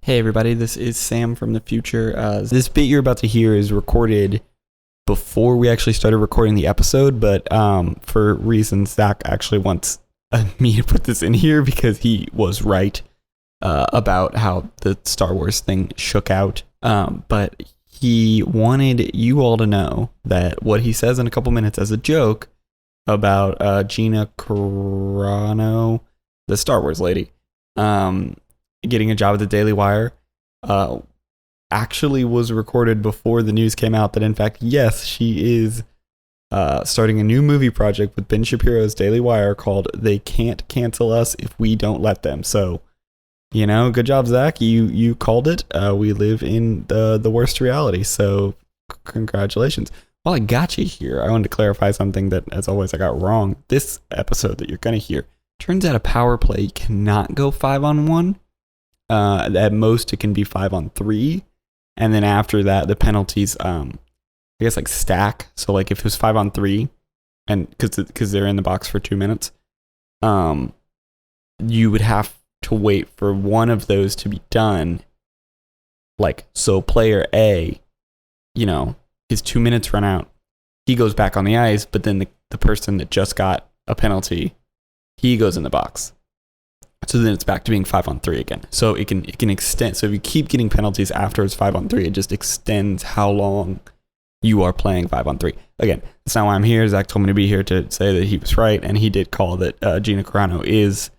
Hey everybody, this is Sam from the future. This bit you're about to hear is recorded before we actually started recording the episode, but for reasons Zach actually wants me to put this in here because he was right about how the Star Wars thing shook out. But he wanted you all to know that what he says in a couple minutes as a joke about Gina Carano, the Star Wars lady, getting a job at the Daily Wire, actually was recorded before the news came out that in fact, yes, she is starting a new movie project with Ben Shapiro's Daily Wire called They Can't Cancel Us If We Don't Let Them. So, you know, good job, Zach. You called it. We live in the worst reality. So congratulations. While I got you here, I wanted to clarify something that, as always, I got wrong. This episode that you're going to hear, turns out a power play cannot go 5-on-1. At most, it can be 5-on-3. And then after that, the penalties, I guess, like stack. So, like, if it was 5-on-3, and because they're in the box for 2 minutes, you would have to wait for one of those to be done. Like, so player A, you know, his 2 minutes run out. He goes back on the ice, but then the person that just got a penalty, he goes in the box. So then it's back to being 5-on-3 again. So it can extend. So if you keep getting penalties after it's 5-on-3, it just extends how long you are playing 5-on-3. Again, that's not why I'm here. Zach told me to be here to say that he was right, and he did call that Gina Carano is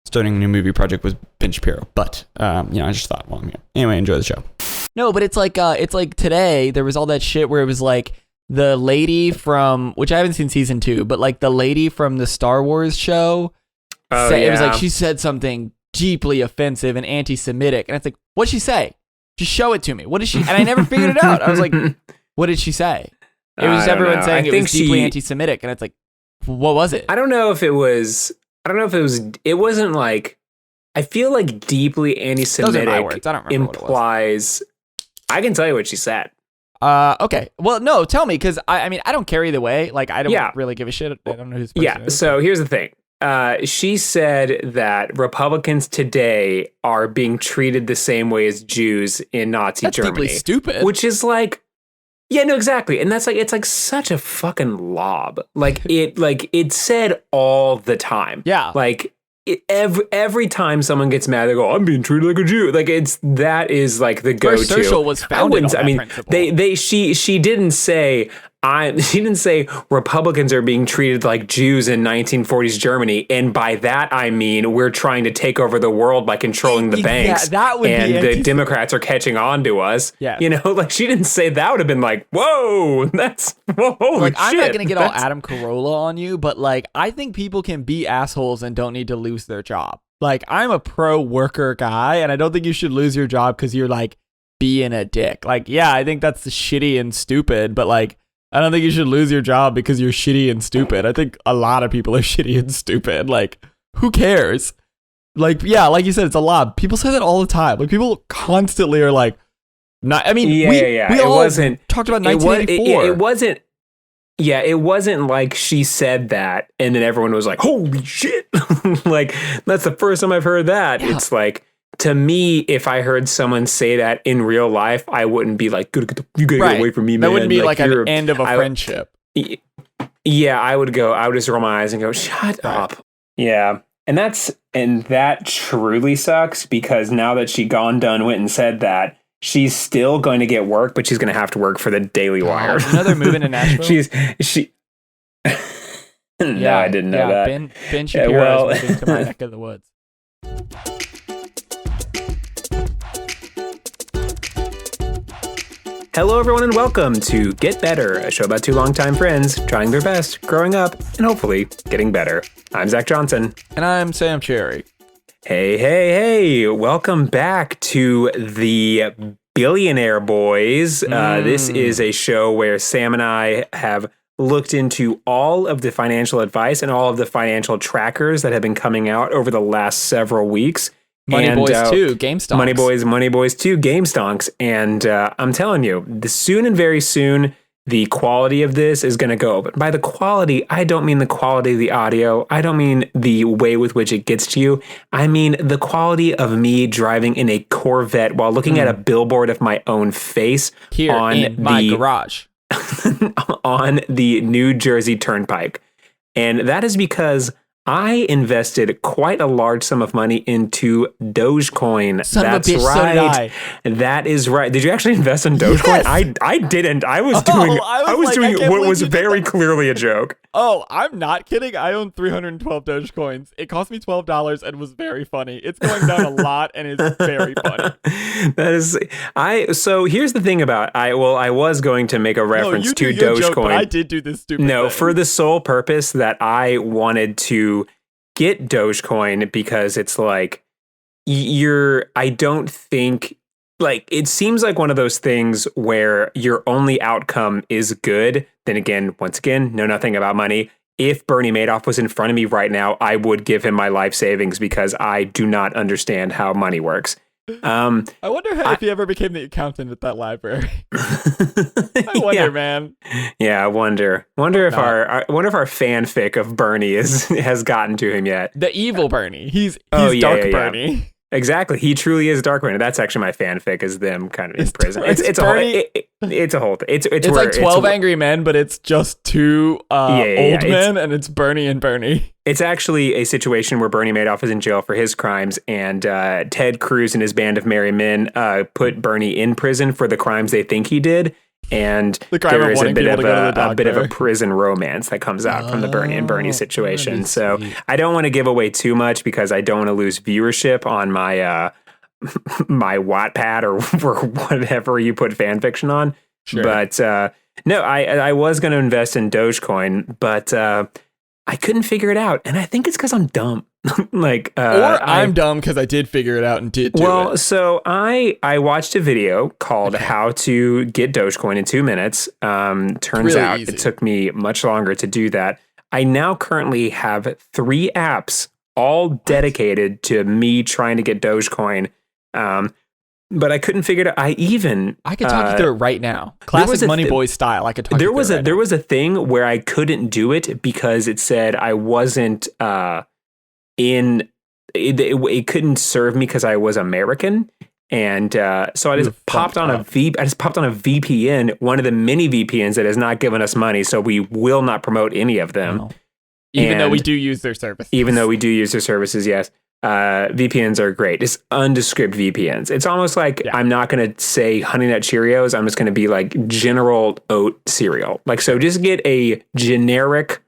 starting a new movie project with Ben Shapiro. But I just thought, well, yeah. Anyway, enjoy the show. No, but it's like today there was all that shit where it was like the lady from, which I haven't seen season 2, but like the lady from the Star Wars show. Oh, yeah. It was like she said something deeply offensive and anti-Semitic, and it's like, what'd she say? Just show it to me. What did she? And I never figured it out. I was like, what did she say? It was everyone saying it was deeply anti-Semitic, and it's like, what was it? I don't know if it was. It wasn't like. I feel like deeply anti-Semitic Those are my words. I don't remember implies. what it was. I can tell you what she said. Okay. Well, no, tell me, because I mean, I don't care either way. Like, I don't really give a shit. I don't know who's. Yeah. So here's the thing. She said that Republicans today are being treated the same way as Jews in Nazi Germany. That's deeply stupid. Which is like, yeah, no, exactly. And that's like, it's like such a fucking lob. Like it said all the time. Yeah. Like every time someone gets mad, they go, I'm being treated like a Jew. Like that is like the go-to. First Social was founded on that principle. She didn't say, she didn't say Republicans are being treated like Jews in 1940s Germany, and by that I mean we're trying to take over the world by controlling the banks. Yeah, that would and be the Democrats are catching on to us. Yeah, like she didn't say that. Would have been like, whoa, holy like, shit. I'm not gonna get all Adam Carolla on you, but like I think people can be assholes and don't need to lose their job. Like, I'm a pro worker guy, and I don't think you should lose your job because you're like being a dick. Like, yeah, I think that's shitty and stupid, but like, I don't think you should lose your job because you're shitty and stupid. I think a lot of people are shitty and stupid. Like, who cares? Like, yeah, like you said, it's a lot. People say that all the time. Like, people constantly are like, not. I mean, we all talked about 1984. It wasn't. Yeah, it wasn't like she said that and then everyone was like, holy shit. Like, that's the first time I've heard that. Yeah. It's like, to me, if I heard someone say that in real life, I wouldn't be like, you gotta get away from me, man. That wouldn't be like an end of a friendship. Yeah, I would just roll my eyes and go, shut up. Yeah. And that truly sucks, because now that she went and said that, she's still going to get work, but she's going to have to work for the Daily Wire. Another moving to Nashville? No, I didn't know that. Ben Shapiro is moving to my neck of the woods. Hello, everyone, and welcome to Get Better, a show about two longtime friends trying their best, growing up, and hopefully getting better. I'm Zach Johnson. And I'm Sam Cherry. Hey, welcome back to the Billionaire Boys. This is a show where Sam and I have looked into all of the financial advice and all of the financial trackers that have been coming out over the last several weeks. Moneyboys 2, GameStonks. Moneyboys 2, GameStonks. And I'm telling you, very soon, the quality of this is going to go. But by the quality, I don't mean the quality of the audio. I don't mean the way with which it gets to you. I mean the quality of me driving in a Corvette while looking at a billboard of my own face Here on in my garage. on the New Jersey Turnpike. And that is because I invested quite a large sum of money into Dogecoin. Son That's of a bitch, so did right. That is right. Did you actually invest in Dogecoin? Yes. I didn't. I was I doing can't what believe was you did very that. clearly a joke. Oh, I'm not kidding. I own 312 Dogecoins. It cost me $12 and was very funny. It's going down a lot and it's very funny. That is so here's the thing about I was going to make a reference to Dogecoin. Joke, but I did do this stupid No, thing. for the sole purpose that I wanted to get Dogecoin because it's like I don't think like it seems like one of those things where your only outcome is good. Then again, once again, know nothing about money. If Bernie Madoff was in front of me right now, I would give him my life savings because I do not understand how money works. I wonder if he ever became the accountant at that library. I wonder, man. Yeah, I wonder. Wonder if our fanfic of Bernie has gotten to him yet. The evil Bernie. He's yeah, Dark Bernie. Exactly. He truly is Dark Bernie. That's actually my fanfic, is them kind of in prison. It's a whole thing. It's like 12 Angry Men, but it's just two old men, and it's Bernie and Bernie. It's actually a situation where Bernie Madoff is in jail for his crimes, and Ted Cruz and his band of merry men put Bernie in prison for the crimes they think he did. And there is a bit of a prison romance that comes out from the Bernie and Bernie situation. So I don't want to give away too much because I don't want to lose viewership on my my Wattpad or whatever you put fan fiction on. Sure. But no, I was going to invest in Dogecoin, but I couldn't figure it out, and I think it's because I'm dumb. I'm dumb because I did figure it out and did do it. Well, so I watched a video called "How to Get Dogecoin in 2 Minutes." Turns really out easy. it took me much longer to do that. I now currently have 3 apps all dedicated to me trying to get Dogecoin. But I couldn't figure it out. I could talk you through it right now. Classic Moneyboys style. I could talk you through it. There was a thing where I couldn't do it because it said I wasn't it couldn't serve me because I was American. And so I just popped on a VPN, one of the many VPNs that has not given us money, so we will not promote any of them. No. Even though we do use their services. Yes. VPNs are great. It's undescript VPNs. It's almost like I'm not going to say Honey Nut Cheerios. I'm just going to be like General Oat cereal. Like, so just get a generic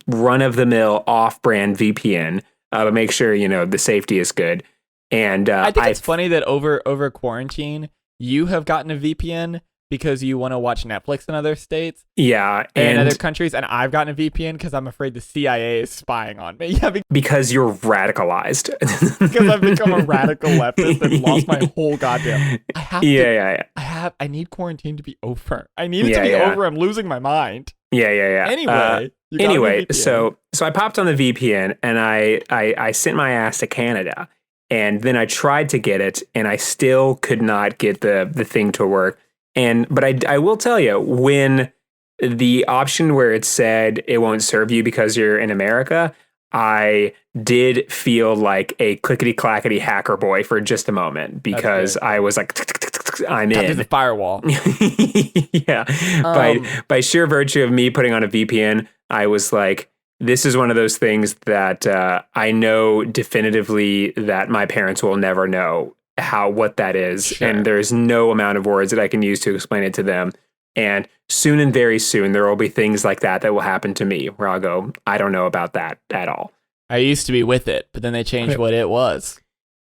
run-of-the-mill off-brand VPN, but make sure, the safety is good. And I think it's funny that over quarantine, you have gotten a VPN because you want to watch Netflix in other states. Yeah. And other countries. And I've gotten a VPN because I'm afraid the CIA is spying on me. Yeah, because you're radicalized. Because I've become a radical leftist and lost my whole goddamn. I need quarantine to be over. I need it to be over. I'm losing my mind. Yeah. Anyway, so I popped on the VPN and I sent my ass to Canada. And then I tried to get it, and I still could not get the thing to work. But I will tell you, when the option where it said it won't serve you because you're in America, I did feel like a clickety-clackety hacker boy for just a moment because I was like, I'm in. The firewall. Yeah. By sheer virtue of me putting on a VPN, I was like, this is one of those things that I know definitively that my parents will never know what that is. Sure. And there's no amount of words that I can use to explain it to them. And soon and very soon, there will be things like that will happen to me where I'll go, I don't know about that at all. I used to be with it, but then they changed what it was.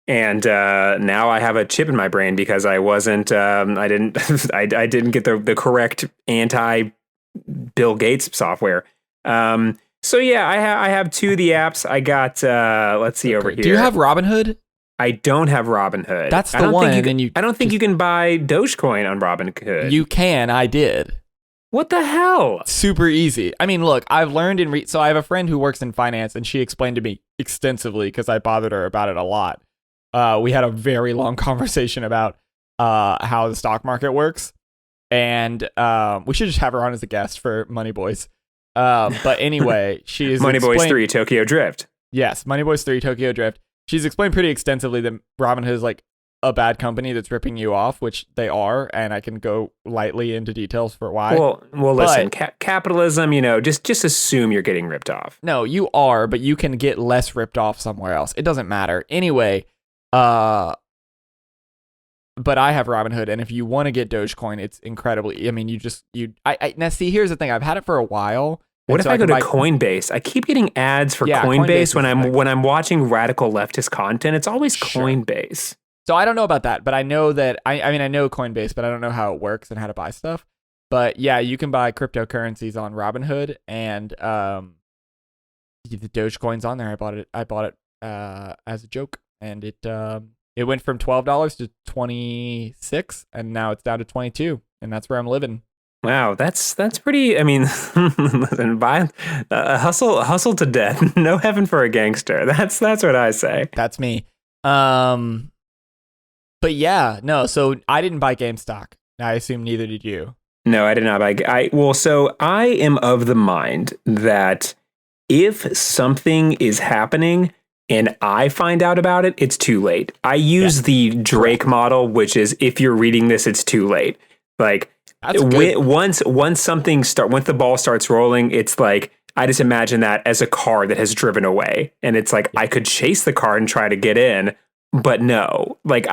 And now I have a chip in my brain because I wasn't, I didn't get the correct anti-Bill Gates software. So yeah, I have 2 of the apps. I got, let's see over here. Do you have Robinhood? I don't have Robinhood. That's the one. I don't think you can buy Dogecoin on Robinhood. You can. I did. What the hell? Super easy. I mean, look, I've learned so I have a friend who works in finance, and she explained to me extensively because I bothered her about it a lot. We had a very long conversation about how the stock market works. And we should just have her on as a guest for Moneyboys. But anyway, she is Moneyboys 3 Tokyo Drift. Yes, Moneyboys 3 Tokyo Drift. She's explained pretty extensively that Robinhood is like a bad company that's ripping you off, which they are, and I can go lightly into details for why. Well, listen, capitalism, just assume you're getting ripped off. No, you are, but you can get less ripped off somewhere else. It doesn't matter. Anyway, but I have Robinhood, and if you want to get Dogecoin, it's incredibly, I mean, now see, here's the thing. I've had it for a while. What if I go to Coinbase? I keep getting ads for Coinbase when I'm watching radical leftist content. It's always Coinbase. So I don't know about that, but I know that I know Coinbase, but I don't know how it works and how to buy stuff. But yeah, you can buy cryptocurrencies on Robinhood, and the Dogecoin's on there. I bought it as a joke, and it went from $12 to $26, and now it's down to $22, and that's where I'm living. Wow, that's pretty. I mean, listen, hustle to death. No heaven for a gangster. That's what I say. That's me. But yeah, no. So I didn't buy GameStop. I assume neither did you. No, I did not buy. So I am of the mind that if something is happening and I find out about it, it's too late. I use the Drake model, which is if you're reading this, it's too late. Like once the ball starts rolling, it's like I just imagine that as a car that has driven away, and it's like I could chase the car and try to get in. But no, like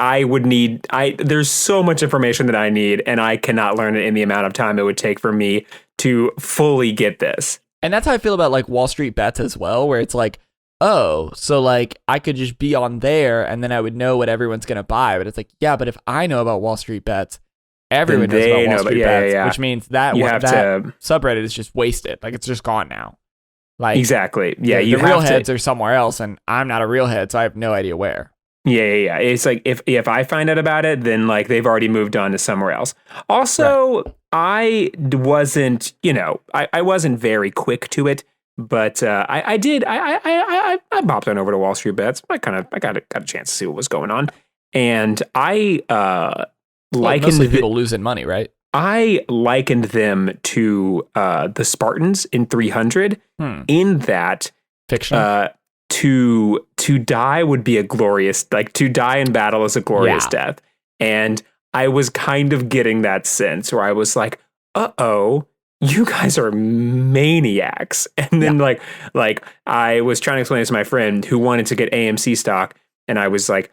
there's so much information that I need, and I cannot learn it in the amount of time it would take for me to fully get this. And that's how I feel about like Wall Street Bets as well, where it's like, oh, so like I could just be on there and then I would know what everyone's going to buy. But it's like, yeah, but if I know about Wall Street Bets, everyone knows about Wall Street Bets, which means that subreddit is just wasted. Like it's just gone now. Like exactly. Yeah. The real heads are somewhere else, and I'm not a real head, so I have no idea where. Yeah. It's like if I find out about it, then like they've already moved on to somewhere else. Also, right. I wasn't very quick to it, but I did. I bopped on over to Wall Street Bets. I got a chance to see what was going on, and mostly people losing money, right? I likened them to the Spartans in 300 in that fiction. To die would be a glorious, like to die in battle is a glorious death. And I was kind of getting that sense where I was like, uh-oh, you guys are maniacs. And then like I was trying to explain this to my friend who wanted to get AMC stock. And I was like,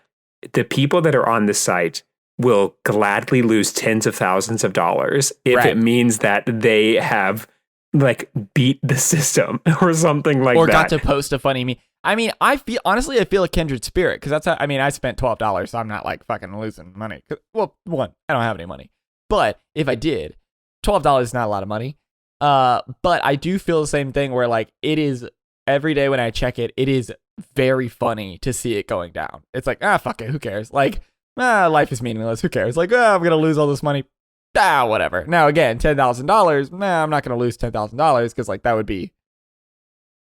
the people that are on this site will gladly lose tens of thousands of dollars if it means that they have like beat the system or something like that. Or got to post a funny meme. I mean, I feel a kindred spirit, because that's how, I mean, I spent $12, so I'm not like fucking losing money. Well, one, I don't have any money, but if I did, $12 is not a lot of money. But I do feel the same thing where like it is every day when I check it, it is very funny to see it going down. It's like, fuck it, who cares? Like, life is meaningless. Who cares? Like, I'm gonna lose all this money. Whatever. Now again, $10,000. I'm not gonna lose $10,000 because like that would be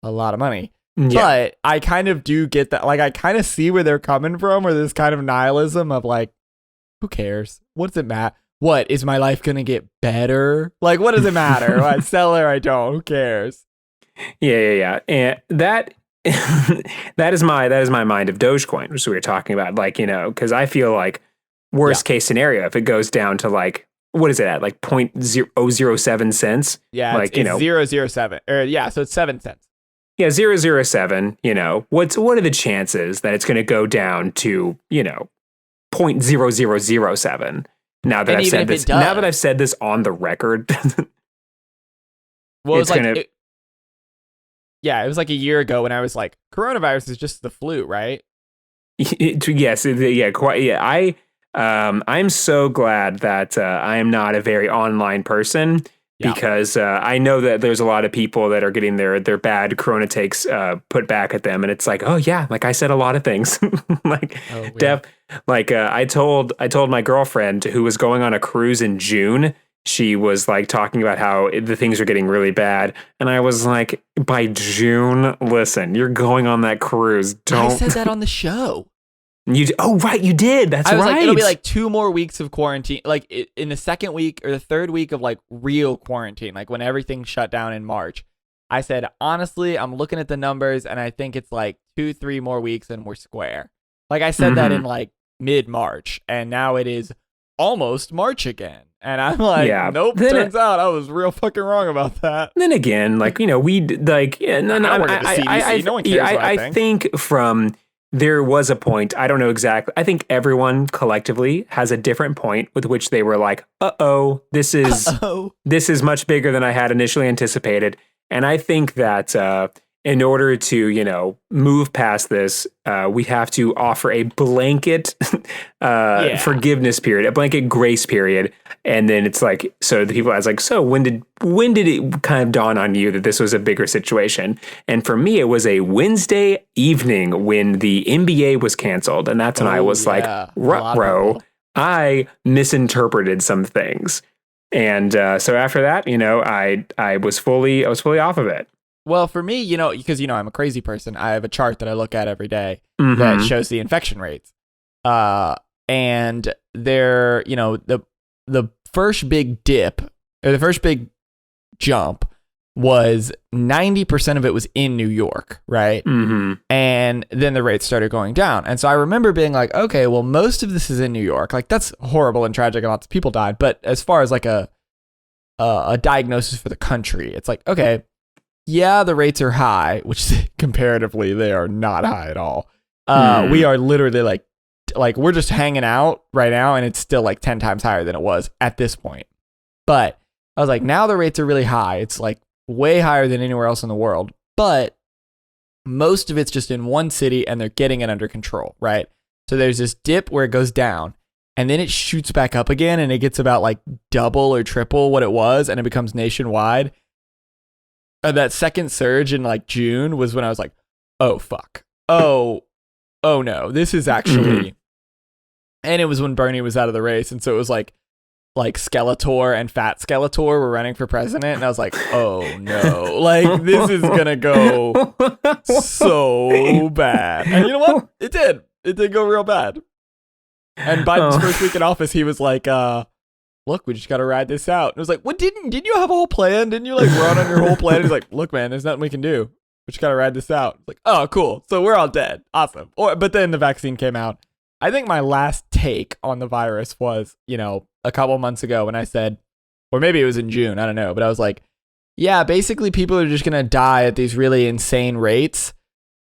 a lot of money. Yeah. But I kind of do get that. Like, I kind of see where they're coming from, or this kind of nihilism of like, who cares? What does it matter? What, is my life going to get better? Like, what does it matter? I sell or I don't? Who cares? Yeah. And that is my mind of Dogecoin, which we were talking about. Like, because I feel like worst case scenario, if it goes down to like, what is it at? Like 0.007 cents? Yeah, like, it's 0.007. So it's 7 cents. Yeah, 0.007, what are the chances that it's going to go down to, 0.0007? Now that I've said this on the record. Well, it was like a year ago when I was like, coronavirus is just the flu, right? Yes, quite. Yeah, I'm so glad that I am not a very online person. Because I know that there's a lot of people that are getting their bad corona takes put back at them, and it's like, oh yeah, like I said a lot of things. I told my girlfriend who was going on a cruise in June. She was like talking about how the things are getting really bad, and I was like, by June, listen, you're going on that cruise. Don't. I said that on the show. Oh, right, you did. That's I was right. like, it'll be like 2 more weeks of quarantine. Like in the second week or the third week of like real quarantine, like when everything shut down in March. I said, honestly, I'm looking at the numbers and I think it's like 2-3 more weeks and we're square. Like I said that in like mid-March, and now it is almost March again. And I'm like, nope, turns out I was real fucking wrong about that. Then again, like, you know, we like, yeah, no, I work at the CDC. No one cares what I think. From there was a point, I don't know exactly. I think everyone collectively has a different point with which they were like, this is much bigger than I had initially anticipated. And I think that in order to, you know, move past this, we have to offer a blanket forgiveness period, a blanket grace period. And then it's like, so the people, I was like, so when did it kind of dawn on you that this was a bigger situation? And for me, it was a Wednesday evening when the NBA was canceled. And that's when I was like, ruh-roh, I misinterpreted some things. And so after that, you know, I was fully off of it. Well, for me, you know, because, you know, I'm a crazy person. I have a chart that I look at every day that shows the infection rates. And there, you know, the first big dip or the first big jump was 90% of it was in New York, right? Mm-hmm. And then the rates started going down. And so I remember being like, okay, well, most of this is in New York. Like, that's horrible and tragic and lots of people died. But as far as like a diagnosis for the country, it's like, okay, yeah, the rates are high, which comparatively they are not high at all. We are literally like we're just hanging out right now, and it's still like 10 times higher than it was at this point. But I was like, now the rates are really high. It's like way higher than anywhere else in the world. But most of it's just in one city, and they're getting it under control, right? So there's this dip where it goes down, and then it shoots back up again, and it gets about like double or triple what it was, and it becomes nationwide. That second surge in like June was when I was like, oh, fuck. Oh no, this is actually, and it was when Bernie was out of the race. And so it was like Skeletor and Fat Skeletor were running for president. And I was like, oh no, like this is going to go so bad. And you know what? It did go real bad. And Biden's first week in office, he was like, look, we just got to ride this out. And it was like, what, didn't you have a whole plan? Didn't you like run on your whole plan? He's like, look, man, there's nothing we can do. We just got to ride this out. It's like, oh, cool. So we're all dead. Awesome. But then the vaccine came out. I think my last take on the virus was, you know, a couple months ago when I said, or maybe it was in June, I don't know. But I was like, yeah, basically people are just going to die at these really insane rates.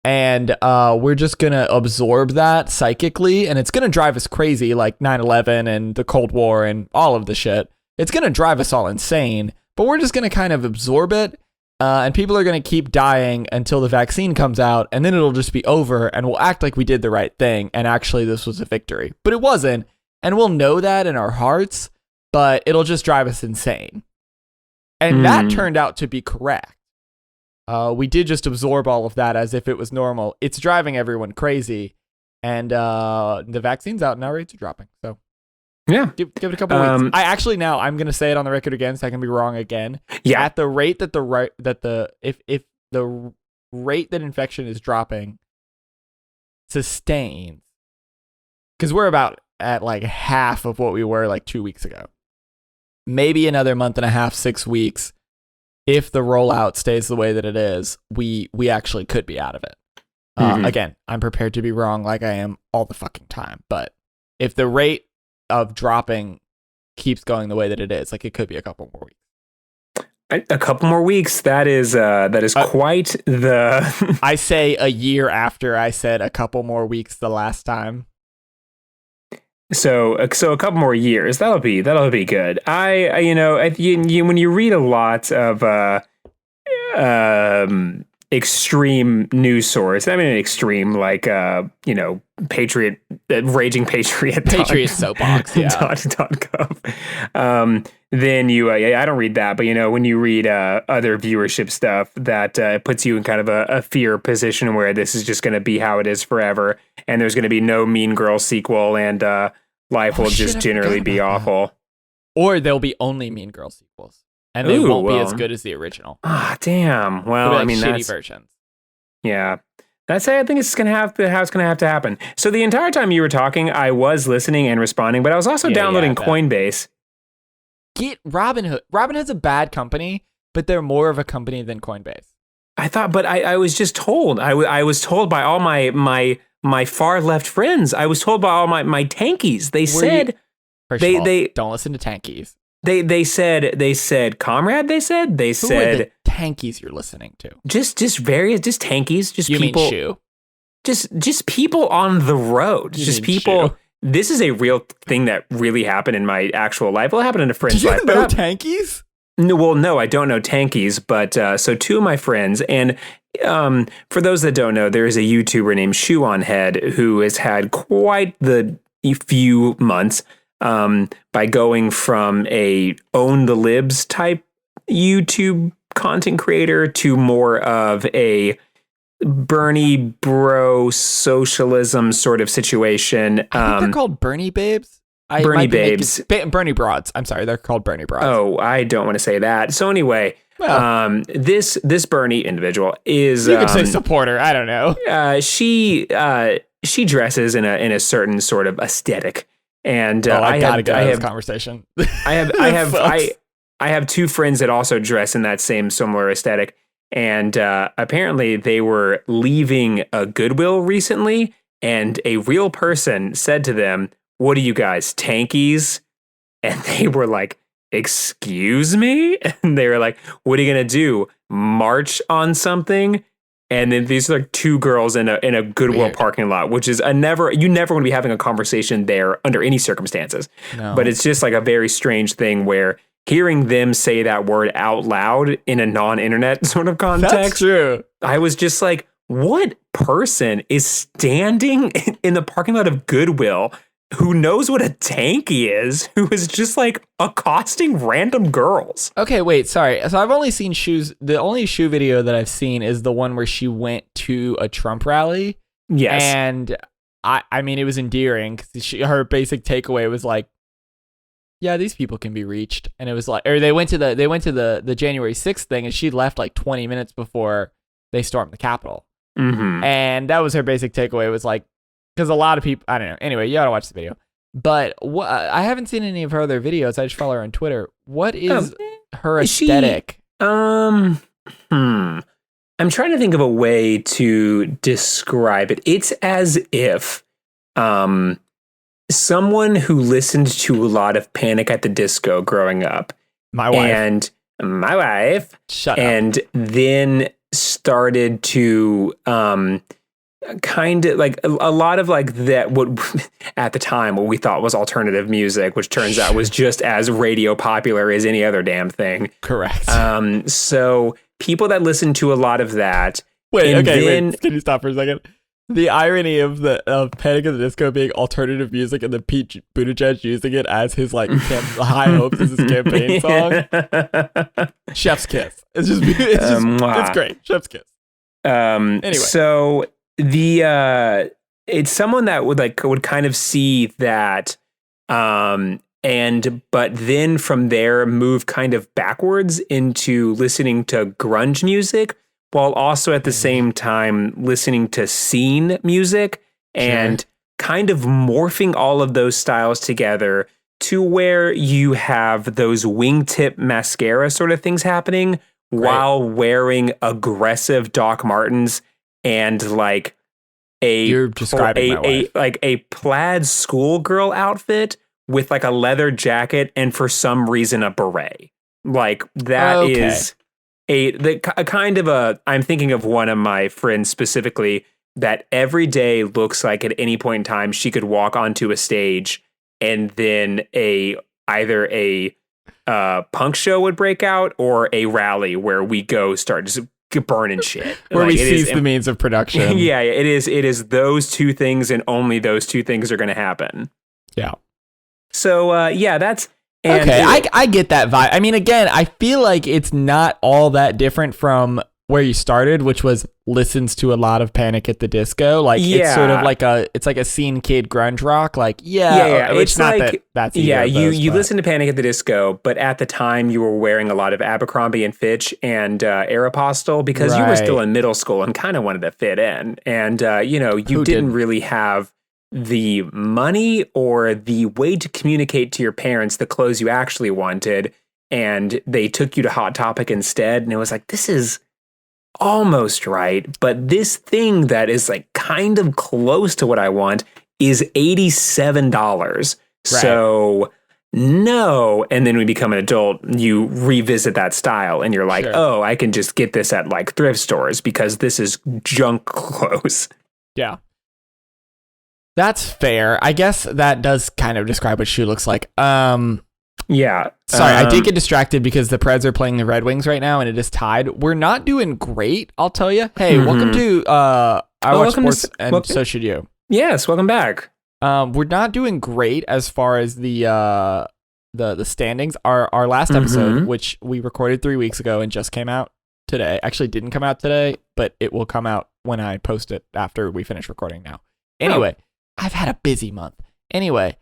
And we're just going to absorb that psychically. And it's going to drive us crazy, like 9/11 and the Cold War and all of the shit. It's going to drive us all insane. But we're just going to kind of absorb it. And people are going to keep dying until the vaccine comes out. And then it'll just be over. And we'll act like we did the right thing. And actually, this was a victory. But it wasn't. And we'll know that in our hearts. But it'll just drive us insane. And that turned out to be correct. We did just absorb all of that as if it was normal. It's driving everyone crazy, and the vaccine's out now. Rates are dropping. So yeah, give it a couple weeks. I'm gonna say it on the record again, so I can be wrong again. Yeah, at the rate that if the rate that infection is dropping sustains, because we're about at like half of what we were like 2 weeks ago. Maybe another month and a half, 6 weeks. If the rollout stays the way that it is, we actually could be out of it. Again, I'm prepared to be wrong like I am all the fucking time. But if the rate of dropping keeps going the way that it is, like it could be a couple more weeks. A couple more weeks. That is quite the. I say a year after I said a couple more weeks the last time. So a couple more years, that'll be good. When you read a lot of extreme news source, I mean extreme like Patriot raging Patriot soapbox, yeah. .gov. Then I don't read that, but when you read other viewership stuff, that puts you in kind of a fear position where this is just going to be how it is forever, and there's going to be no Mean Girls sequel, and life will just generally be awful. Or there'll be only Mean Girls sequels, and they won't be as good as the original. Ah, damn. Well, like I mean, shitty that's versions. Yeah. I think it's gonna have to how it's gonna have to happen. So the entire time you were talking, I was listening and responding, but I was also downloading Coinbase. Get Robinhood. Robinhood's a bad company, but they're more of a company than Coinbase. I thought, but I was just told. I was told by all my far left friends. I was told by all my tankies. They said they don't listen to tankies. They said comrade. They said Who are the tankies you're listening to? Just tankies. Just you people. Mean shoe? Just people on the road. Just people. Shoe? This is a real thing that really happened in my actual life. Well, it happened in a friend's life. Do you know tankies? No, I don't know tankies, but so two of my friends, and for those that don't know, there is a YouTuber named Shoe on Head who has had quite the few months by going from a own the libs type YouTube content creator to more of a Bernie bro socialism sort of situation. I think they're called Bernie babes. Bernie babes. Bernie broads. I'm sorry, they're called Bernie broads. Oh, I don't want to say that. So anyway, this Bernie individual is you could say supporter. I don't know. She dresses in a certain sort of aesthetic, and I gotta get out of this conversation. I have two friends that also dress in that same similar aesthetic. And apparently they were leaving a Goodwill recently, and a real person said to them, "What are you guys, tankies?" And they were like, "Excuse me?" And they were like, "What are you gonna do? March on something?" And then these are like two girls in a Goodwill parking lot, which is you never want to be having a conversation there under any circumstances. No. But it's just like a very strange thing where hearing them say that word out loud in a non-internet sort of context. That's true. I was just like, what person is standing in the parking lot of Goodwill who knows what a tanky is, who is just like accosting random girls? Okay, wait, sorry. So I've only seen shoes. The only shoe video that I've seen is the one where she went to a Trump rally. Yes. And I mean, it was endearing because her basic takeaway was like, yeah, these people can be reached. And it was like, or they went to the January 6th thing, and she left like 20 minutes before they stormed the Capitol. Mm-hmm. And that was her basic takeaway. It was like, because a lot of people, I don't know. Anyway, you gotta watch the video. But I haven't seen any of her other videos. I just follow her on Twitter. What is her aesthetic? I'm trying to think of a way to describe it. It's as if someone who listened to a lot of Panic at the Disco growing up. My wife. And then started to kind of like a lot of like that what at the time what we thought was alternative music, which turns out was just as radio popular as any other damn thing. Correct. So people that listen to a lot of that. Wait, can you stop for a second? The irony of Panic at the Disco being alternative music and the Pete Buttigieg using it as his like High Hopes as his campaign song. Chef's kiss. It's great. Chef's kiss. Anyway, so it's someone that would kind of see that, but then from there move kind of backwards into listening to grunge music, while also at the same time listening to scene music and kind of morphing all of those styles together to where you have those wingtip mascara sort of things happening while wearing aggressive Doc Martens and like a plaid schoolgirl outfit with like a leather jacket and for some reason a beret. Like that is a kind of a, I'm thinking of one of my friends specifically that every day looks like at any point in time she could walk onto a stage and then either a punk show would break out or a rally where we go start just burning shit. Where we seize the means of production. Yeah, it is those two things and only those two things are going to happen. Yeah. So that's... And okay, I get that vibe. I mean, again, I feel like it's not all that different from where you started, which was listens to a lot of Panic at the Disco. Like it's sort of like a scene kid grunge rock. Like it's not like that's you listen to Panic at the Disco, but at the time you were wearing a lot of Abercrombie and Fitch and Aeropostale because you were still in middle school and kind of wanted to fit in, and you didn't really have the money or the way to communicate to your parents the clothes you actually wanted, and they took you to Hot Topic instead, and it was like, this is almost right, but this thing that is like kind of close to what I want is $87. Right. So no. And then when you become an adult, you revisit that style and you're like, oh, I can just get this at like thrift stores because this is junk clothes. Yeah. That's fair. I guess that does kind of describe what Shoe looks like. Yeah. Sorry, I did get distracted because the Preds are playing the Red Wings right now and it is tied. We're not doing great, I'll tell you. Hey, welcome to I Watch Sports and so should you. Yes, welcome back. We're not doing great as far as the standings. Our last episode, which we recorded 3 weeks ago and just came out today. Actually didn't come out today, but it will come out when I post it after we finish recording now. Anyway, I've had a busy month. Anyway,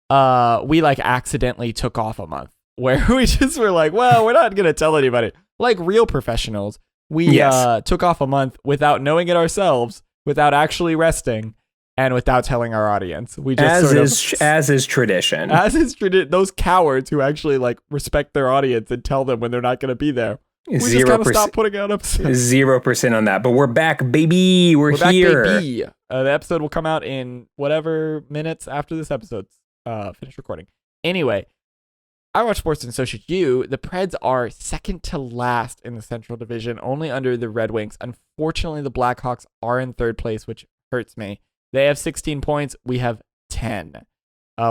we like accidentally took off a month where we just were like, well, we're not going to tell anybody. Like real professionals, we took off a month without knowing it ourselves, without actually resting, and without telling our audience. We just as is tradition. Those cowards who actually like respect their audience and tell them when they're not going to be there. We just kind of stopped putting out episodes. 0% on that, but we're back, baby. We're here. Back, baby. The episode will come out in whatever minutes after this episode's finished recording. Anyway, I Watch Sports and so should you. The Preds are second to last in the Central Division, only under the Red Wings. Unfortunately, the Blackhawks are in third place, which hurts me. They have 16 points. We have 10.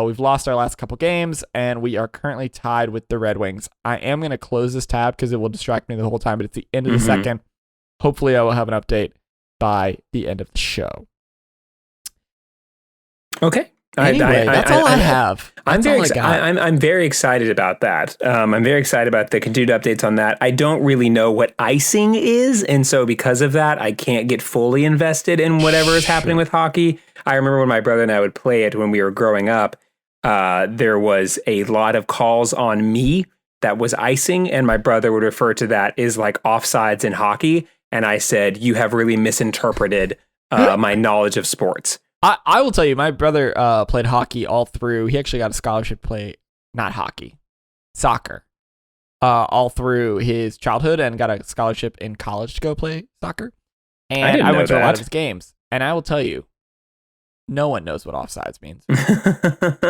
We've lost our last couple games, and we are currently tied with the Red Wings. I am going to close this tab because it will distract me the whole time, but it's the end of the second. Hopefully, I will have an update by the end of the show. Okay. Anyway, that's all I have. I'm very excited about that. I'm very excited about the continued updates on that. I don't really know what icing is, and so because of that, I can't get fully invested in whatever is happening with hockey. I remember when my brother and I would play it when we were growing up, there was a lot of calls on me that was icing, and my brother would refer to that as like offsides in hockey, and I said, you have really misinterpreted my knowledge of sports. I will tell you, my brother played hockey all through. He actually got a scholarship to play, not hockey, soccer, all through his childhood and got a scholarship in college to go play soccer. And I went to a lot of his games. And I will tell you, no one knows what offsides means.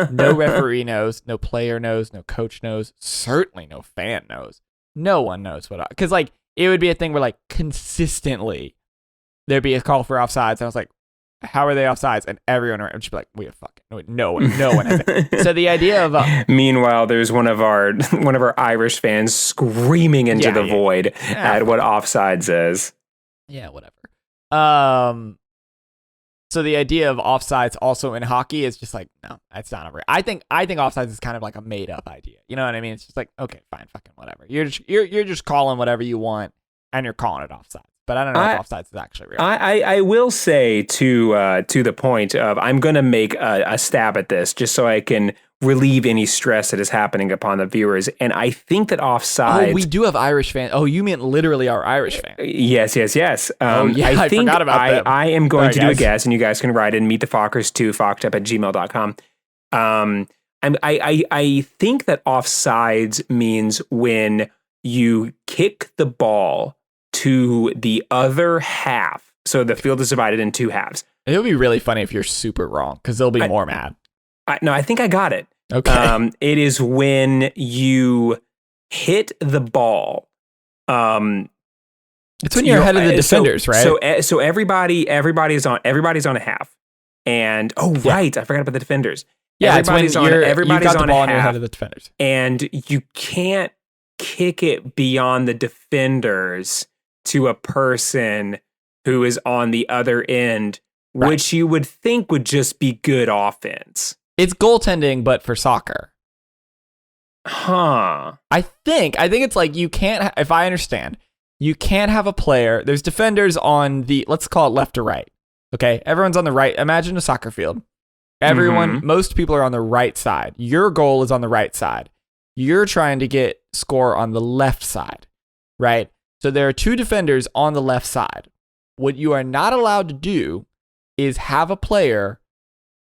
No referee knows, no player knows, no coach knows, certainly no fan knows. No one knows what, because like it would be a thing where like consistently there'd be a call for offsides. And I was like, how are they offsides? And everyone would just be like, we have fucking no one has it. So the idea of meanwhile, there's one of our Irish fans screaming into the void at what offsides is. Yeah, whatever. So the idea of offsides also in hockey is just like, no, that's not a. I think offsides is kind of like a made up idea. You know what I mean? It's just like, okay, fine, fucking whatever. You're just calling whatever you want, and you're calling it offsides. But I don't know if offsides is actually real. I will say to the point of I'm going to make a stab at this just so I can relieve any stress that is happening upon the viewers. And I think that offsides... Oh, we do have Irish fans. Oh, you meant literally our Irish fans. Yes. I forgot about them. I am going to do a guess, and you guys can write in meetthefockers2, fockedup@gmail.com. I think that offsides means when you kick the ball to the other half. So the field is divided in two halves. It would be really funny if you're super wrong, because they'll be more mad. No, I think I got it. Okay. It is when you hit the ball. It's when you're ahead of the defenders, right? So everybody's on a half. And right, I forgot about the defenders. Yeah, everybody's on the ball a half. And you're ahead of the defenders. And you can't kick it beyond the defenders to a person who is on the other end, which you would think would just be good offense. It's goaltending, but for soccer. Huh. I think it's like you can't, if I understand, you can't have a player. There's defenders on the, let's call it left to right. Okay. Everyone's on the right. Imagine a soccer field. Most people are on the right side. Your goal is on the right side. You're trying to score on the left side, right? So there are two defenders on the left side. What you are not allowed to do is have a player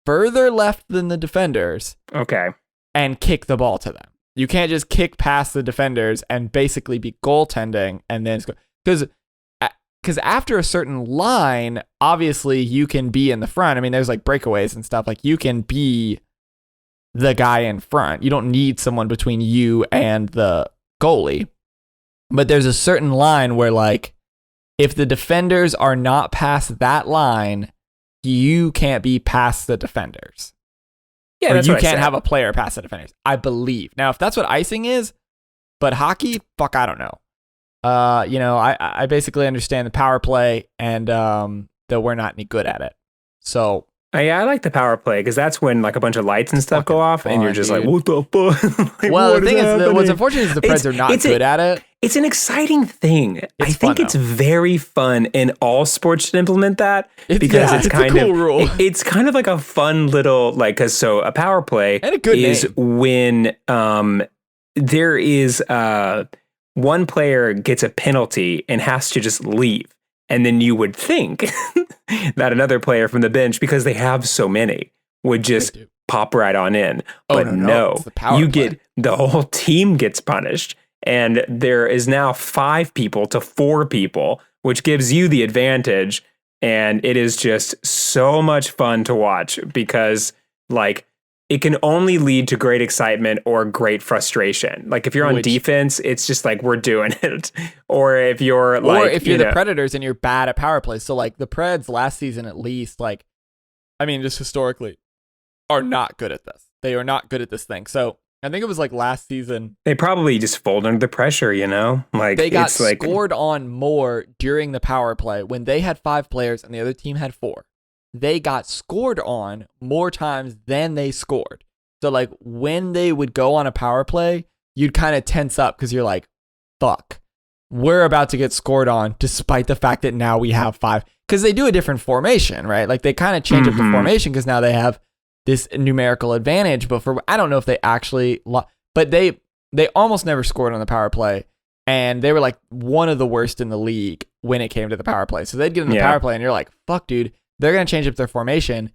further left than the defenders. Okay. And kick the ball to them. You can't just kick past the defenders and basically be goaltending and then score. Because after a certain line, obviously you can be in the front. I mean, there's like breakaways and stuff. Like you can be the guy in front. You don't need someone between you and the goalie. But there's a certain line where like if the defenders are not past that line, you can't be past the defenders. Yeah, or that's you what I can't said. have a player past the defenders, I believe. Now, if that's what icing is, but hockey, fuck, I don't know. I basically understand the power play and that we're not any good at it. So I like the power play because that's when like a bunch of lights and stuff go off, and you're just dude. like, "What the fuck?" Like, well, what the thing is, happening? what's unfortunate is the Preds are not good at it. It's an exciting thing. I think fun, it's very fun, and all sports should implement that because it's kind a cool of rule. It's kind of like a fun little like because so a power play And a good is name. when there is one player gets a penalty and has to just leave. And then you would think that another player from the bench, because they have so many, would just pop right on in. But no, it's the power you play. get the whole team gets punished. And there is now 5 people to 4 people, which gives you the advantage. And it is just so much fun to watch because like it can only lead to great excitement or great frustration. Like if you're on defense, it's just like we're doing it. Or if you're like, or if you're the Predators and you're bad at power plays. So like the Preds last season, at least, like, I mean, just historically, are not good at this. They are not good at this thing. So I think it was like last season. They probably just fold under the pressure, you know? Like they got it's like, scored on more during the power play when they had 5 players and the other team had 4. They got scored on more times than they scored. So like when they would go on a power play, you'd kind of tense up because you're like, fuck, we're about to get scored on despite the fact that now we have 5. Because they do a different formation, right? Like they kind of change up the formation because now they have this numerical advantage. But I don't know if they actually, but they almost never scored on the power play. And they were like one of the worst in the league when it came to the power play. So they'd get in the power play and you're like, fuck, dude. They're going to change up their formation,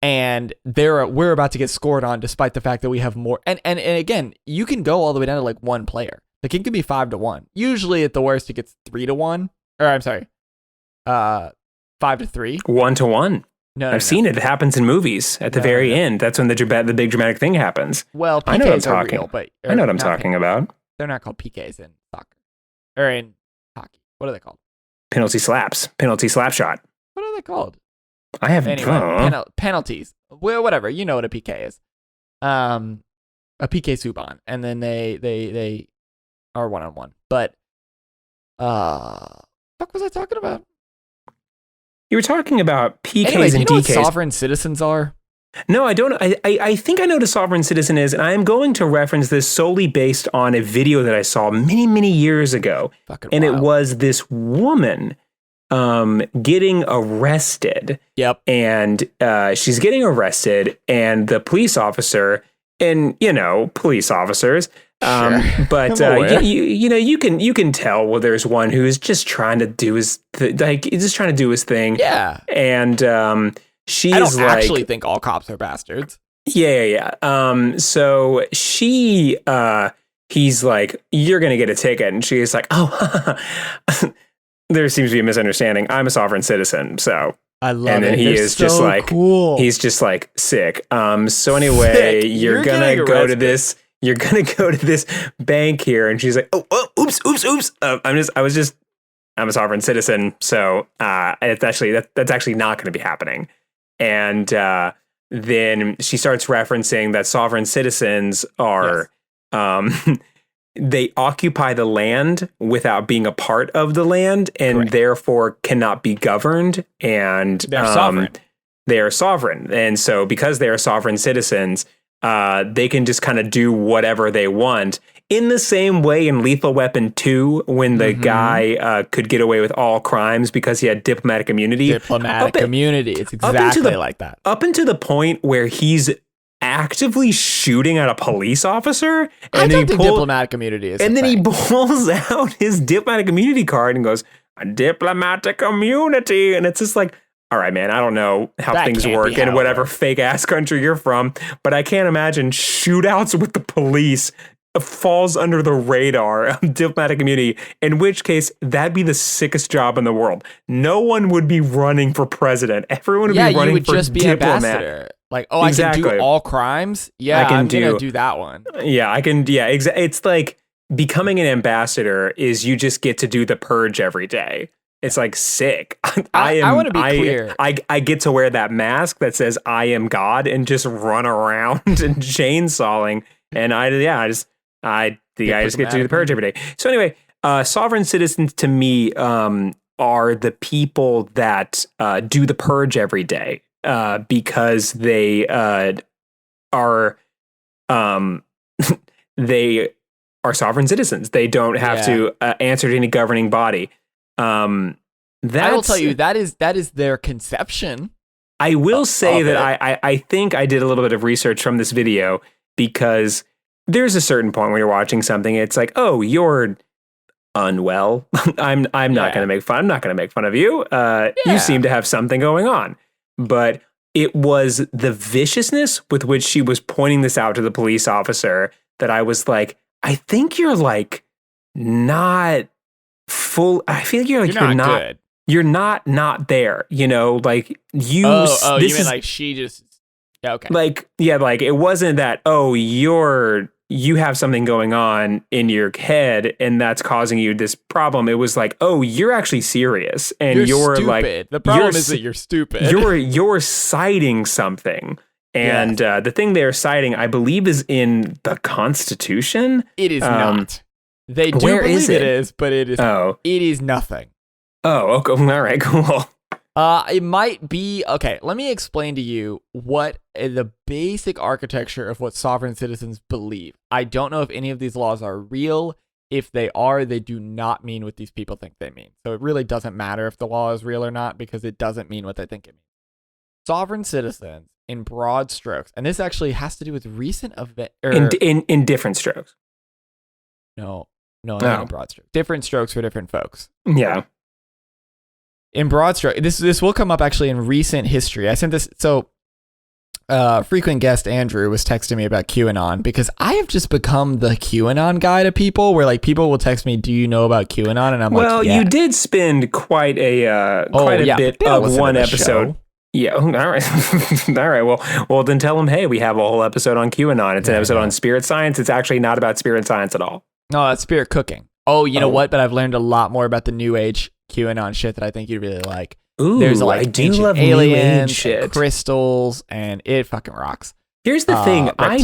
and we're about to get scored on despite the fact that we have more. And again, you can go all the way down to like one player. Like it could be 5-1. Usually at the worst, it gets 3-1. Or I'm sorry, 5-3. 1-1. No, I've seen it. It happens in movies at the very end. That's when the big dramatic thing happens. Well, PKs I know what I'm are talking. real, but I know what I'm talking about. They're not called PKs in soccer or in hockey. What are they called? Penalty slaps. Penalty slap shot. What are they called? I have anyway, penalties. Well, whatever. You know what a PK is. A PK Subban, and then they are 1-on-1. But fuck was I talking about? You were talking about PKs Anyways, and you know DKs. what sovereign citizens are? No, I don't. I think I know what a sovereign citizen is, and I am going to reference this solely based on a video that I saw many, many years ago. Fucking and wild. It was this woman getting arrested. Yep. And she's getting arrested, and the police officer, and police officers. Sure. But you can tell there's one who is just trying to do his thing. Yeah. And she's I don't like, actually think all cops are bastards. Yeah. So he's like, you're gonna get a ticket, and she's like, oh. There seems to be a misunderstanding. I'm a sovereign citizen, so I love and then it. he They're is just so like cool. He's just like sick. So anyway, Sick. you're gonna go to this. You're gonna go to this bank here, and she's like, oh, oops. I'm a sovereign citizen, so it's actually that's actually not going to be happening. And then she starts referencing that sovereign citizens are. Yes. They occupy the land without being a part of the land, and Correct. therefore cannot be governed. And They're sovereign. They are sovereign, and so because they are sovereign citizens, they can just kind of do whatever they want in the same way in Lethal Weapon 2, when the guy could get away with all crimes because he had diplomatic immunity. Diplomatic immunity. It's exactly like that. Up until the point where he's actively shooting at a police officer. I don't think diplomatic immunity is. And then he pulls out his diplomatic immunity card and goes, diplomatic immunity. And it's just like, all right, man, I don't know how things work in whatever fake ass country you're from, but I can't imagine shootouts with the police falls under the radar of diplomatic immunity, in which case that'd be the sickest job in the world. No one would be running for president. Everyone would be running for you would just be diplomat. ambassador. Like, I can do all crimes? Yeah, I'm going to do that one. Yeah, I can. Yeah, it's like becoming an ambassador is you just get to do the purge every day. It's like sick. I want to be clear. I get to wear that mask that says I am God and just run around and chainsawing. And I just get to do the purge every day. So anyway, sovereign citizens to me are the people that do the purge every day because they are they are sovereign citizens. They don't have to answer to any governing body. I will tell you that is their conception. I will say that I think I did a little bit of research from this video, because there's a certain point when you're watching something, it's like, oh, you're unwell. I'm not going to make fun. I'm not going to make fun of you. You seem to have something going on. But it was the viciousness with which she was pointing this out to the police officer that I was like, I think you're like not full. I feel like you're not good. You're not there, you know, like you. Oh, you mean like she just. Yeah, okay. Like it wasn't that, oh, you have something going on in your head and that's causing you this problem. It was like, oh, you're actually serious and you're stupid. Like, the problem is that you're stupid. You're citing something. And the thing they're citing, I believe, is in the Constitution. It is not. They do believe it is, but it is. Oh. It is nothing. Oh, okay. All right, cool. It might be, okay, let me explain to you what the basic architecture of what sovereign citizens believe. I don't know if any of these laws are real. If they are, they do not mean what these people think they mean. So it really doesn't matter if the law is real or not, because it doesn't mean what they think it means. Sovereign citizens, in broad strokes, and this actually has to do with recent events. In different strokes. No, not in broad strokes. Different strokes for different folks. Yeah. In broad stroke, this will come up actually in recent history. I sent this, so frequent guest Andrew was texting me about QAnon, because I have just become the QAnon guy to people, where like people will text me, do you know about QAnon? And I'm like, well, you did spend quite a bit of one episode. Yeah. All right. All right. Well, then tell them, hey, we have a whole episode on QAnon. It's an episode on spirit science. It's actually not about spirit science at all. No, that's spirit cooking. Oh, you know what? But I've learned a lot more about the new age QAnon shit that I think you'd really like. Ooh, there's like I do ancient love aliens, shit. And crystals, and it fucking rocks. Here's the thing. I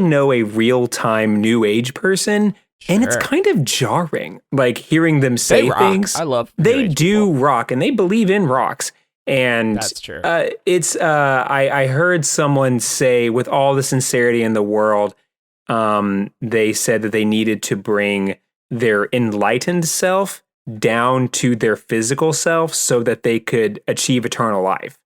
know a real-time new age person, and it's kind of jarring, like hearing them say things. I love they do rock, and they believe in rocks. And that's true. I heard someone say, with all the sincerity in the world, they said that they needed to bring their enlightened self down to their physical self so that they could achieve eternal life.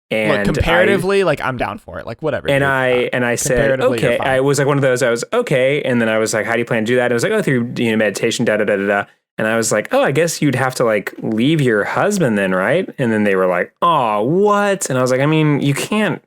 And look, comparatively, I'm down for it. Like, whatever. And I said, okay. I was like one of those. I was okay, and then I was like, how do you plan to do that? And I was like, through meditation, da da da da da. And I was like, I guess you'd have to like leave your husband then, right? And then they were like, oh, what? And I was like, I mean, you can't.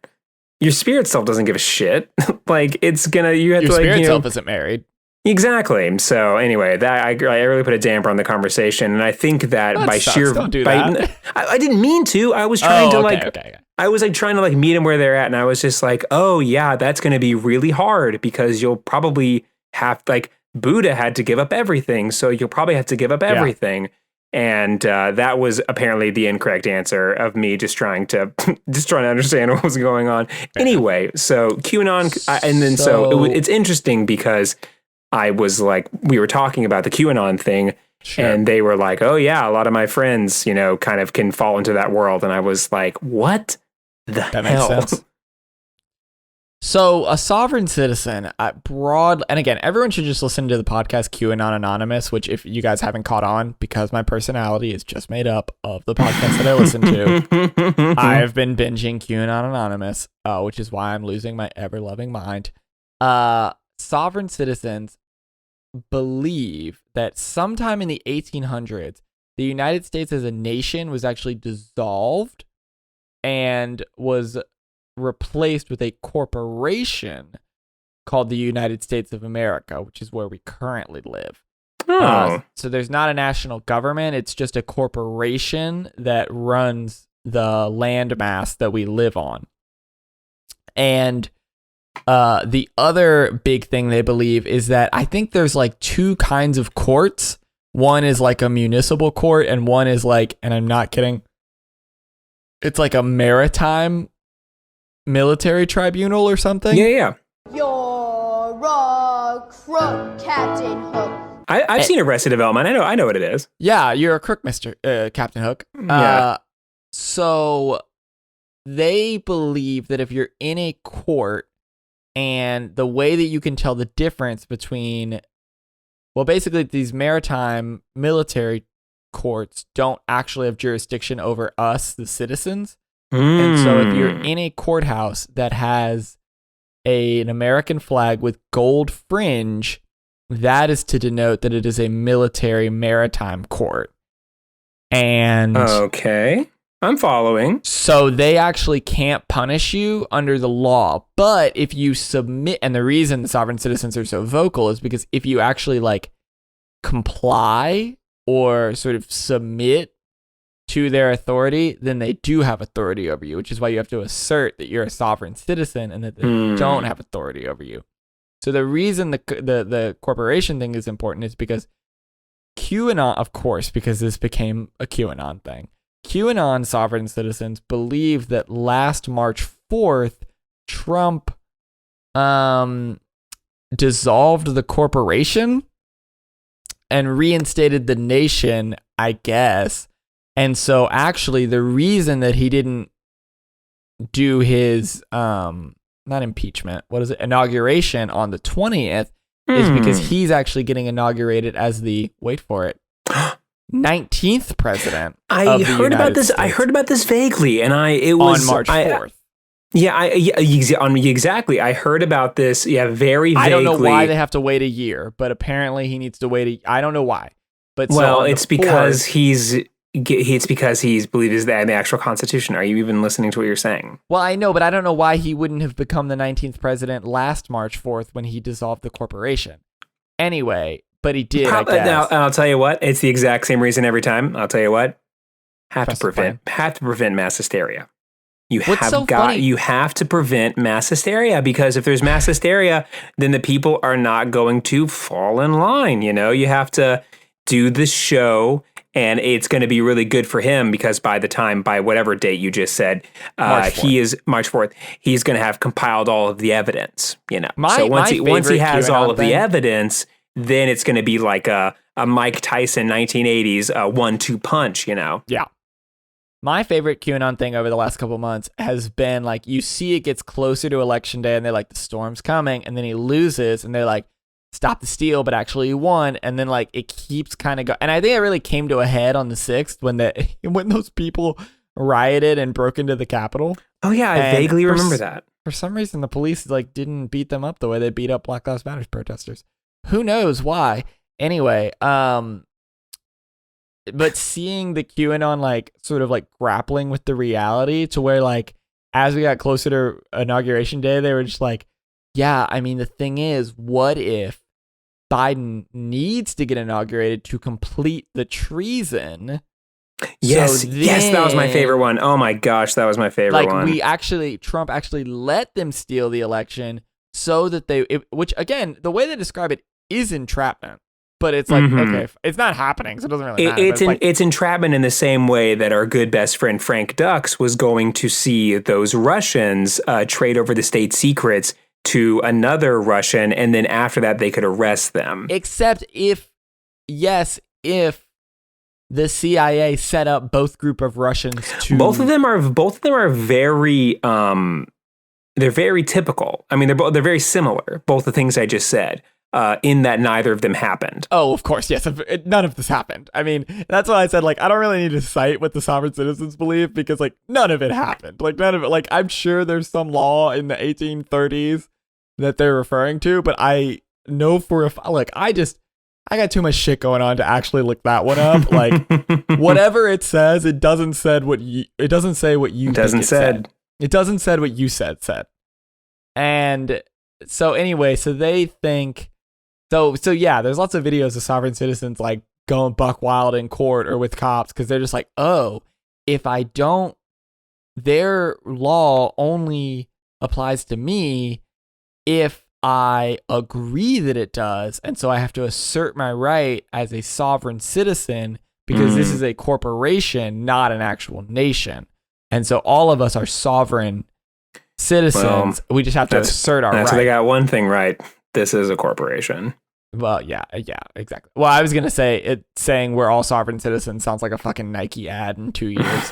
Your spirit self doesn't give a shit. Like, it's gonna. You have your to like. Your spirit self isn't married. Exactly. So anyway, that I really put a damper on the conversation, and I think that by sucks. sheer, don't do that. I didn't mean to. I was trying to okay. I was like trying to like meet them where they're at, and I was just like, oh yeah, that's going to be really hard because you'll probably have like Buddha had to give up everything, so you'll probably have to give up everything. And that was apparently the incorrect answer of me just trying to understand what was going on. Anyway, so QAnon, and then so it's interesting because I was like, we were talking about the QAnon thing, and they were like, oh yeah, a lot of my friends, kind of can fall into that world. And I was like, what the hell? Makes sense. So a sovereign citizen, and again, everyone should just listen to the podcast QAnon Anonymous, which if you guys haven't caught on, because my personality is just made up of the podcast that I listen to, I've been binging QAnon Anonymous, which is why I'm losing my ever-loving mind. Sovereign citizens believe that sometime in the 1800s, the United States as a nation was actually dissolved and was replaced with a corporation called the United States of America, which is where we currently live. So there's not a national government. It's just a corporation that runs the landmass that we live on. And the other big thing they believe is that I think there's like two kinds of courts. One is like a municipal court, and one is like, and I'm not kidding, it's like a maritime military tribunal or something. Yeah. You're a crook, Captain Hook. I've seen Arrested Development. I know what it is. Yeah, you're a crook, Mr. Captain Hook. Yeah. So they believe that if you're in a court, and the way that you can tell the difference between, well, basically these maritime military courts don't actually have jurisdiction over us, the citizens. And so if you're in a courthouse that has an American flag with gold fringe, that is to denote that it is a military maritime court. And okay, I'm following. So they actually can't punish you under the law. But if you submit, and the reason the sovereign citizens are so vocal is because if you actually like comply or sort of submit to their authority, then they do have authority over you, which is why you have to assert that you're a sovereign citizen and that they don't have authority over you. So the reason the corporation thing is important is because QAnon, of course, because this became a QAnon thing. QAnon sovereign citizens believe that last March 4th, Trump dissolved the corporation and reinstated the nation, I guess. And so actually the reason that he didn't do his not impeachment, what is it? Inauguration on the 20th is because he's actually getting inaugurated as the, wait for it, 19th president. I heard about this. I heard about this vaguely, and it was on March 4th. Exactly. I heard about this. Yeah, very vaguely. I don't know why they have to wait a year, but apparently he needs to wait. I don't know why. But well, so it's because it's because he's believes that in the actual Constitution. Are you even listening to what you're saying? Well, I know, but I don't know why he wouldn't have become the 19th president last March 4th when he dissolved the corporation. Anyway, but he did. I guess. Now, I'll tell you what. It's the exact same reason every time. I'll tell you what. Have to prevent mass hysteria. You have to prevent mass hysteria, because if there's mass hysteria, then the people are not going to fall in line. You know, you have to do the show. And it's going to be really good for him because by whatever date you just said, he is March 4th, he's going to have compiled all of the evidence, you know. So once he has all of the evidence, then it's going to be like a Mike Tyson 1980s 1-2 punch, you know. Yeah. My favorite QAnon thing over the last couple months has been like, you see it gets closer to election day and they're like, the storm's coming, and then he loses and they're like, stop the steal, but actually he won. And then like it keeps kind of going. And I think it really came to a head on the 6th when those people rioted and broke into the Capitol. Oh yeah, I vaguely remember that. For some reason, the police like didn't beat them up the way they beat up Black Lives Matter protesters. Who knows why? Anyway, but seeing the QAnon like sort of like grappling with the reality to where like as we got closer to Inauguration Day, they were just like, yeah, I mean, the thing is, what if Biden needs to get inaugurated to complete the treason? Yes, yes, that was my favorite one. Oh my gosh, that was my favorite one. Trump actually let them steal the election so that which again, the way they describe it is entrapment. But it's like, okay, it's not happening, so it doesn't really matter. It's entrapment in the same way that our good best friend Frank Dux was going to see those Russians trade over the state secrets to another Russian, and then after that they could arrest them. Except if the CIA set up both group of Russians to both of them are very they're very typical. I mean, they're very similar, both the things I just said, in that neither of them happened. Oh, of course, yes. None of this happened. I mean, that's why I said, like, I don't really need to cite what the sovereign citizens believe because, like, none of it happened. Like, none of it. Like, I'm sure there's some law in the 1830s that they're referring to, but I know for a like, I got too much shit going on to actually look that one up. Like, whatever it says, it doesn't say what you. It doesn't say what you. It doesn't said. It doesn't said what you said. And so anyway, so they think. So yeah, there's lots of videos of sovereign citizens like going buck wild in court or with cops because they're just like, oh, if I don't, their law only applies to me if I agree that it does, and so I have to assert my right as a sovereign citizen because this is a corporation, not an actual nation. And so all of us are sovereign citizens. We just have to assert our right. So they got one thing right. This is a corporation. Well, yeah, exactly. Well, I was going to say saying we're all sovereign citizens sounds like a fucking Nike ad in 2 years.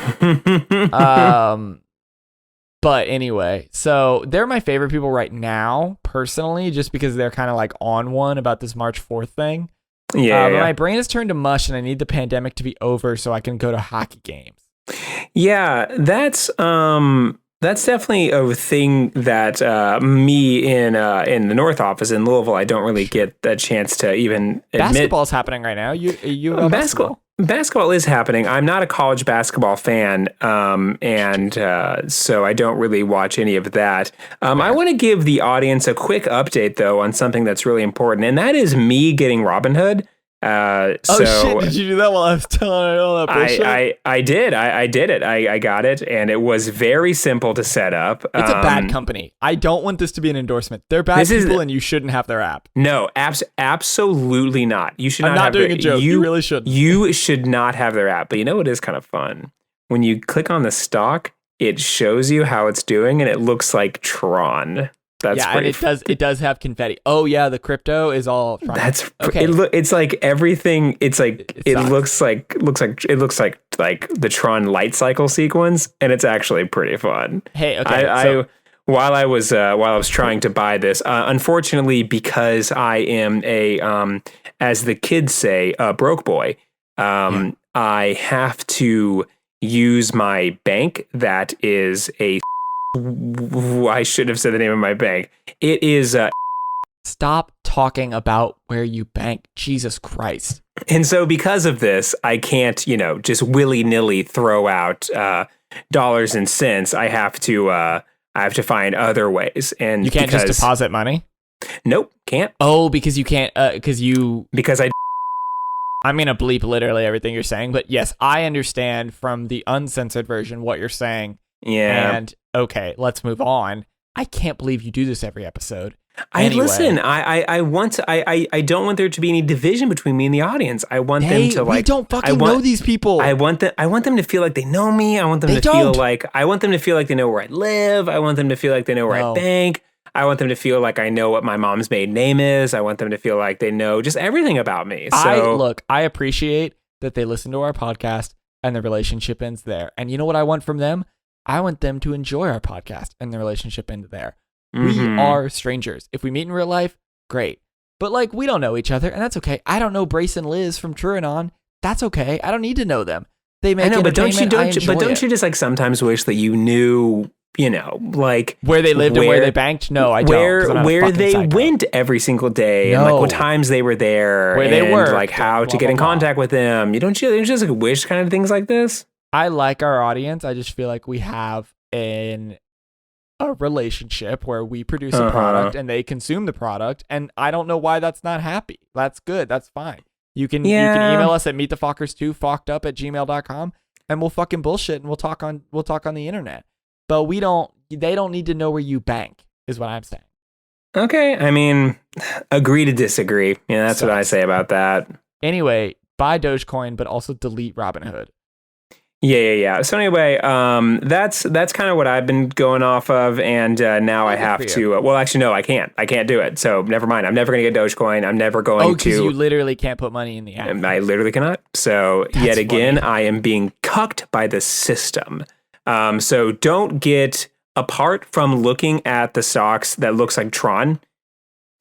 But anyway, so they're my favorite people right now, personally, just because they're kind of like on one about this March 4th thing. Yeah, But my brain has turned to mush and I need the pandemic to be over so I can go to hockey games. Yeah, that's definitely a thing that me in the North office in Louisville, I don't really get a chance to even admit. Basketball's happening right now. You have Basketball is happening. I'm not a college basketball fan, and so I don't really watch any of that. I want to give the audience a quick update, though, on something that's really important, and that is me getting Robinhood. Shit, did you do that while I was telling all that bullshit? I did. I did it. I got it, and it was very simple to set up. It's a bad company. I don't want this to be an endorsement. They're bad people, and you shouldn't have their app. No, absolutely not. You should not. I'm not doing a joke. You really shouldn't. You should not have their app. But you know what is kind of fun? When you click on the stock, it shows you how it's doing, and it looks like Tron. And it does have confetti. Oh yeah, the crypto is all Tron. That's okay. It's like everything. It's like it looks like the Tron light cycle sequence, and it's actually pretty fun. Hey, okay. While I was trying to buy this, unfortunately, because I am as the kids say, a broke boy, I have to use my bank. That is I should have said the name of my bank. It is. Stop talking about where you bank. Jesus Christ. And so because of this, I can't, just willy-nilly throw out dollars and cents. I have to find other ways. And you can't just deposit money? Nope, can't. Oh, because you can't, because I'm going to bleep literally everything you're saying, but yes, I understand from the uncensored version what you're saying. Yeah. And okay, let's move on. I can't believe you do this every episode. Anyway. I don't want there to be any division between me and the audience. I want them to we don't fucking know these people. I want them to feel like they know me. I want them to feel like they know where I live. I want them to feel like they know where I bank. I want them to feel like I know what my mom's maiden name is. I want them to feel like they know just everything about me. So I appreciate that they listen to our podcast and the relationship ends there. And you know what I want from them? I want them to enjoy our podcast and the relationship ends there. We are strangers. If we meet in real life, great. But like, we don't know each other, and that's okay. I don't know Brace and Liz from Truanon. That's okay. I don't need to know them. They make but don't you just like sometimes wish that you knew, like where they lived and where they banked? No, I don't. Where they went every single day, and like what times they were there, where they were, like how to get in contact with them. Don't you just like wish kind of things like this? I like our audience. I just feel like we have a relationship where we produce a product and they consume the product, and I don't know why that's not happy. That's good. That's fine. You can email us at meetthefockers2fockedup@gmail.com and we'll fucking bullshit and we'll talk on the internet. But they don't need to know where you bank is what I'm saying. Okay. I mean, agree to disagree. Yeah, that's what I say about that. Anyway, buy Dogecoin, but also delete Robinhood. Yeah. So anyway, that's kind of what I've been going off of, and now I have to. Well, actually, no, I can't. I can't do it. So never mind. I'm never going to get Dogecoin. I'm never going to. Oh, because you literally can't put money in the app. I literally cannot. So yet again, I am being cucked by the system. So don't get apart from looking at the stocks that looks like Tron,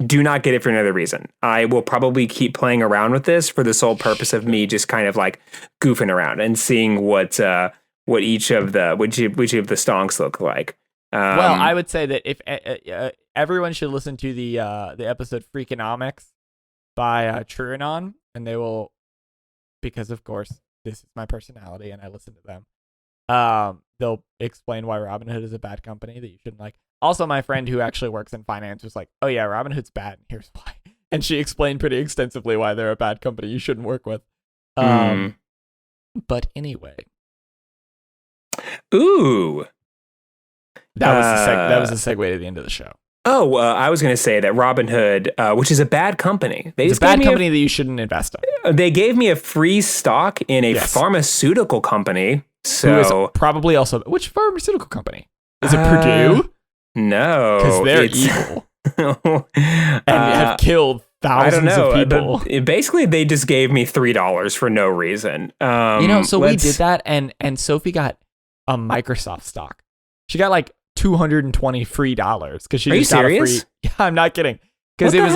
do not get it for another reason. I will probably keep playing around with this for the sole purpose of me just kind of like goofing around and seeing what each of the stonks look like. Well, I would say that if everyone should listen to the episode Freakonomics by Truanon, and they will, because of course this is my personality and I listen to them. They'll explain why Robinhood is a bad company that you shouldn't like. Also, my friend who actually works in finance was like, "Oh yeah, Robinhood's bad, and here's why." And she explained pretty extensively why they're a bad company you shouldn't work with. But anyway, ooh, that was a segue to the end of the show. Oh, I was going to say that Robinhood, which is a bad company. It's a bad company that you shouldn't invest in. They gave me a free stock in a pharmaceutical company. So who is probably also, which pharmaceutical company? Is it Purdue? No. Because they're evil. And have killed thousands of people. Basically, they just gave me $3 for no reason. So we did that, and Sophie got a Microsoft stock. She got like $220 free because she just got a free. Yeah, I'm not kidding. Because it was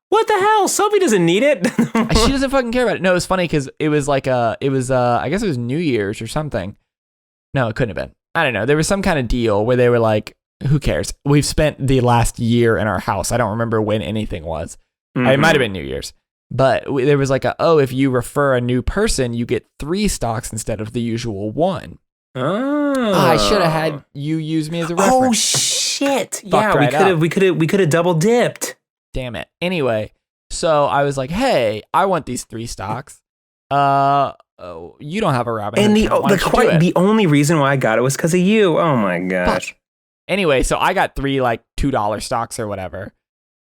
what the hell? Sophie doesn't need it. She doesn't fucking care about it. No, it was funny because it was like I guess it was New Year's or something. No, it couldn't have been. I don't know. There was some kind of deal where they were like, who cares? We've spent the last year in our house. I don't remember when anything was. Mm-hmm. It might have been New Year's. But there was like if you refer a new person, you get 3 stocks instead of the usual 1. Oh. I should have had you use me as a reference. Oh shit! We could have double dipped. Damn it. Anyway, so I was like, "Hey, I want these 3 stocks. You don't have a Robinhood. And the only reason why I got it was because of you. Oh my gosh." Fuck. Anyway, so I got 3 like $2 stocks or whatever,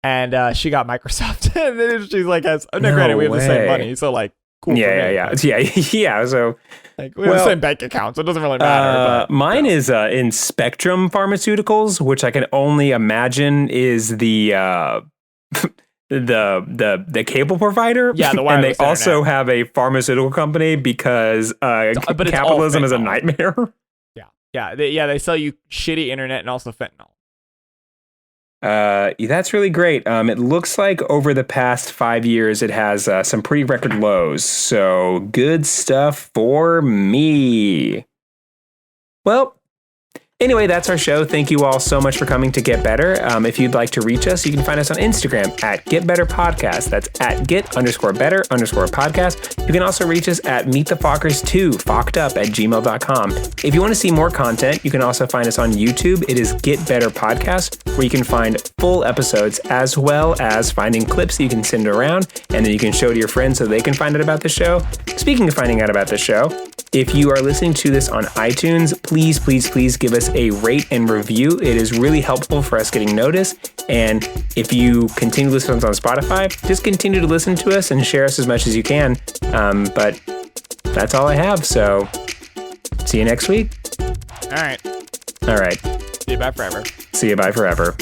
and she got Microsoft. And then she's like, "Granted, we have the same money, so like." Cool. Yeah. So like, we have the same bank account, so it doesn't really matter. Mine is in Spectrum Pharmaceuticals, which I can only imagine is the cable provider. Yeah, the wireless and they internet. also have a pharmaceutical company because capitalism is a nightmare. Yeah. They sell you shitty internet and also fentanyl. That's really great. It looks like over the past 5 years, it has some pretty record lows. So good stuff for me. Well, anyway, that's our show. Thank you all so much for coming to Get Better. If you'd like to reach us, you can find us on Instagram at Get Better Podcast. That's at Get_Better_Podcast. You can also reach us at MeetTheFockers2, fockedup@gmail.com. If you want to see more content, you can also find us on YouTube. It is Get Better Podcast, where you can find full episodes as well as finding clips that you can send around and then you can show to your friends so they can find out about the show. Speaking of finding out about the show, if you are listening to this on iTunes, please give us a rate and review. It is really helpful for us getting noticed. And if you continue to listen to us on Spotify, just continue to listen to us and share us as much as you can. But that's all I have. So see you next week. All right. See you. Bye forever.